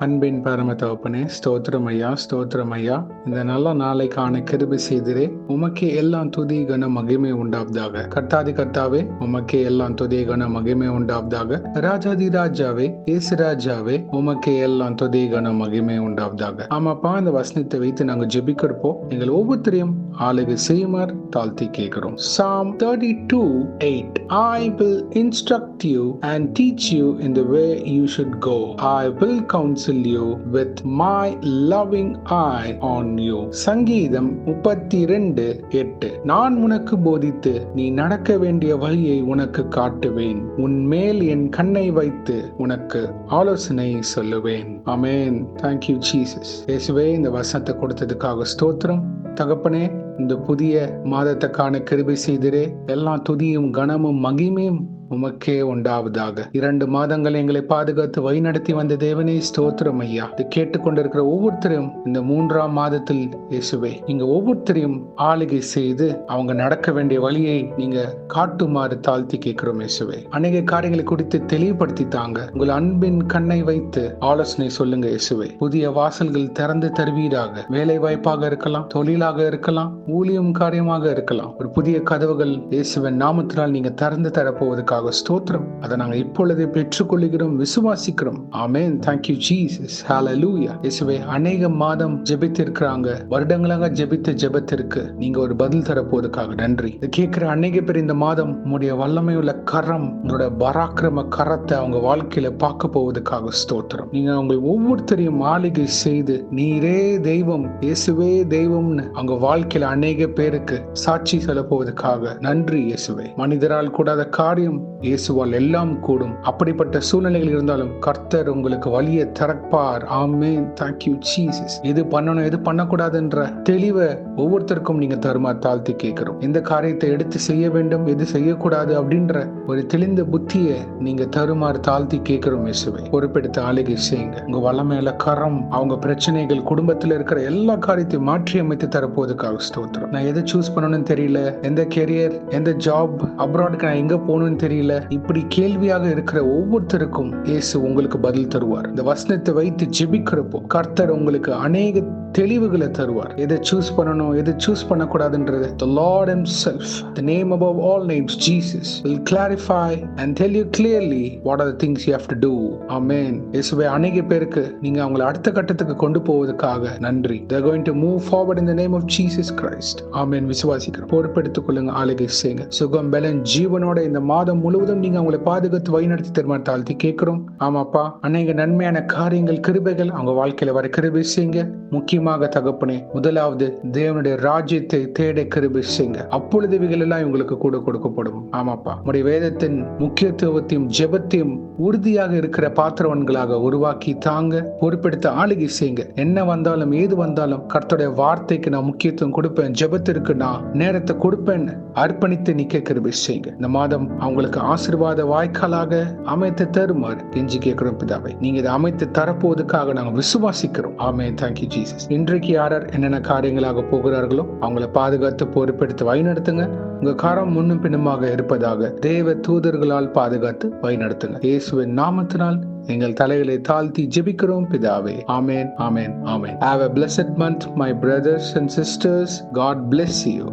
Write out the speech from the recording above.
அன்பின் பரம தகப்பனே, ஸ்தோத்திரம் ஐயா, ஸ்தோத்திரம் ஐயா. இந்த நல்ல நாளை காண கிருபை செய்திரே. உமக்கே எல்லாம் துதி கன மகிமை உண்டாவதாக. கர்த்தாதி கர்த்தாவே, உமக்கே எல்லாம் துதி கன மகிமை உண்டாவதாக. ராஜாதி ராஜாவே, இயேசு ராஜாவே, உமக்கே எல்லாம் துதி கன மகிமை உண்டாவதாக. ஆமாப்பா, இந்த வசனத்தை வைத்து நாங்கள் ஜெபிக்கிறப்போ எங்கள் ஒவ்வொருத்தரையும் ஆளுகை செய்யுமாறு தாழ்த்தி கேட்கிறோம். Psalm 32:8 I will instruct you and teach you in the way you should go. I will counsel you with my loving eye on you. சங்கீதம் 32:8 நான் உனக்கு போதித்து நீ நடக்க வேண்டிய வழியை உனக்கு காட்டுவேன். உன் மேல் என் கண்ணை வைத்து உனக்கு ஆலோசனை சொல்லுவேன். ஆமென். Thank you Jesus. இயேசுவே, இந்த வசனத்தை கொடுத்ததுக்காக ஸ்தோத்திரம். தகப்பனே, இந்த புதிய மாதத்தை காண கிருபை செய்திரே. எல்லா துதியும் கனமும் மகிமையும் உமக்கே உண்டாவதாக. 2 மாதங்கள் எங்களை பாதுகாத்து வழிநடத்தி வந்த தேவனே, ஸ்தோத்திரம் ஐயா. இது கேட்டுக்கொண்டிருக்கிற ஒவ்வொருத்தரையும் இந்த 3ஆம் மாதத்தில் இயேசுவே நீங்க ஒவ்வொருத்தரையும் ஆளுகை செய்து அவங்க நடக்க வேண்டிய வழியை நீங்க காட்டுமாறு தாழ்த்தி கேட்கிறோம் இயேசுவே. அநேக காரியங்களை குறித்து தெளிவுபடுத்தி தாங்க. உங்கள் அன்பின் கண்ணை வைத்து ஆலோசனை சொல்லுங்க இயேசுவே. புதிய வாசல்கள் திறந்து தருவீராக. வேலை வாய்ப்பாக இருக்கலாம், தொழிலாக இருக்கலாம், ஊழியம் காரியமாக இருக்கலாம். ஒரு புதிய கதவுகள் இயேசுவின் நாமத்தினால் நீங்க திறந்து தரப்போவதற்காக ஸ்தோத்திரம். அதை நாங்கள் இப்பொழுதே பெற்றுக்கொள்கிறோம், விசுவாசிக்கிறோம். ஆமென். Thank you Jesus. Hallelujah. இயேசுவே, அநேக மாதம் ஜெபித்து இருக்கிறாங்க, வருடங்களாக ஜெபித்த ஜெபத்திற்கு நீங்க ஒரு பதில் தரப்போவதற்காக நன்றி. கேட்கிற அநேக பேர் இந்த மாதம் உங்களுடைய வல்லமை உள்ள கரம், உங்களோட பராக்கிரம கரத்தை அவங்க வாழ்க்கையில பார்க்க போவதற்காக ஸ்தோத்திரம். நீங்க அவங்க ஒவ்வொருத்தரையும் ஆளுகை செய்து நீரே தெய்வம், இயேசுவே தெய்வம்னு அவங்க வாழ்க்கையில அநேக பேருக்கு சாட்சி சொல்ல போவதற்காக நன்றி இயேசுவே. மனிதரால் கூடாத காரியம் இயேசுவால் எல்லாம் கூடும். அப்படிப்பட்ட சூழ்நிலைகள் இருந்தாலும் கர்த்தர் உங்களுக்கு வழியை திறப்பார். ஆமென். Thank you Jesus. எது பண்ணணும், எது பண்ணக்கூடாதுன்ற தெளிவை ஒவ்வொருத்தருக்கும் நீங்க தருமா தாழ்த்தி கேட்கிறோம். எந்த காரியத்தை எடுத்து செய்ய வேண்டும், எது செய்யக்கூடாது அப்படின்ற ஒரு தெளிந்த புத்தியை நீங்க தருமாறு தாழ்த்தி கேட்கிறோம் இயேசுவே. பொறுப்பெடுத்து ஆளுகை செய்யுங்க. உங்க வல்லமையில கரம் அவங்க பிரச்சனைகள், குடும்பத்தில் இருக்கிற எல்லா காரியத்தையும் மாற்றி அமைத்து தரப்போவதற்காக ஸ்தோத்திரம். நான் எதை சூஸ் பண்ணணும்னு தெரியல, எந்த கெரியர், எந்த ஜாப், அப்ராடுக்கு நான் எங்க போகணும்னு தெரியல, இப்படி கேள்வியாக இருக்கிற ஒவ்வொருத்தருக்கும் இயேசு உங்களுக்கு பதில் தருவார். இந்த வசனத்தை வைத்து ஜெபிக்கிறப்போ கர்த்தர் உங்களுக்கு அநேக தெளிவுகளை தருவார். எதை சூஸ் பண்ணணும், எதை choose பண்ணக்கூடாதுன்றது the Lord himself, the name above all names, Jesus, will clarify and tell you clearly what are the things you have to do. Amen. இயேசுவே, அநேக பேருக்கு நீங்க அவங்களை அடுத்த கட்டத்துக்கு கொண்டு போவதற்காக நன்றி. They are going to move forward in the name of Jesus Christ. Amen. விசுவாசிக்கிறோம். பொறுப்பெடுத்துக் கொள்ளுங்க, ஆளுகை செய்யுங்க. சுகம் பலன் ஜீவனோட இந்த மாதம் முழுவதும் நீங்க அவங்களை பாதுகாத்து வழிநடத்தி தருமாறு தாழ்த்தி கேட்கிறோம். ஆமாப்பா, அநேக நன்மையான காரியங்கள், கிருபைகள் அவங்க வாழ்க்கையில வர கிருபை செய்யுங்க. முக்கியமாக தகப்பனே, முதலாவது தேவனுடைய ராஜ்யத்தை தேட கிருபை செய்யுங்க. அப்பொழுது இவைகள் எல்லாம் உங்களுக்கு கூட கொடுக்கப்படும். ஆமாப்பா, உங்களுடைய வேதத்தின் முக்கியத்துவத்தையும் ஜெபத்தையும் உறுதியாக இருக்கிற பாத்திரவன்களாக உருவாக்கி தாங்க. பொறுப்பெடுத்த ஆளுகை செய்யுங்க. என்ன வந்தாலும் ஏது வந்தாலும் கர்த்தருடைய வார்த்தைக்கு நான் முக்கியத்துவம் கொடுப்பேன், ஜெபத்திற்கு நான் நேரத்தை கொடுப்பேன், அர்ப்பணித்து நிக்க கிருபை செய்யுங்க. இந்த மாதம் அவங்களுக்கு ஆசீர்வாத வாய்க்காலாக அமைத்து தருமாறு கெஞ்சி கேட்கிறோம் பிதாவை. நீங்க இதை அமைத்து தரப்போவதற்காக நாங்கள் விசுவாசிக்கிறோம். ஆமென். Thank you Jesus. இன்றைக்கு யார் என்னென்ன காரியங்களாக போகிறார்களோ அவங்களை பாதுகாத்து பொறுப்பெடுத்து வழிநடத்துங்க. உங்க காரம் முன்னும் பின்னுமாக இருப்பதாக தேவ தூதர்களால் பாதுகாத்து வழிநடத்துங்க. இயேசுவின் நாமத்தினால் எங்கள் தலைகளை தாழ்த்தி ஜெபிக்கிறோம் பிதாவே. ஆமென். ஆமென். ஆமென். Have a blessed month, my brothers and sisters. God bless you.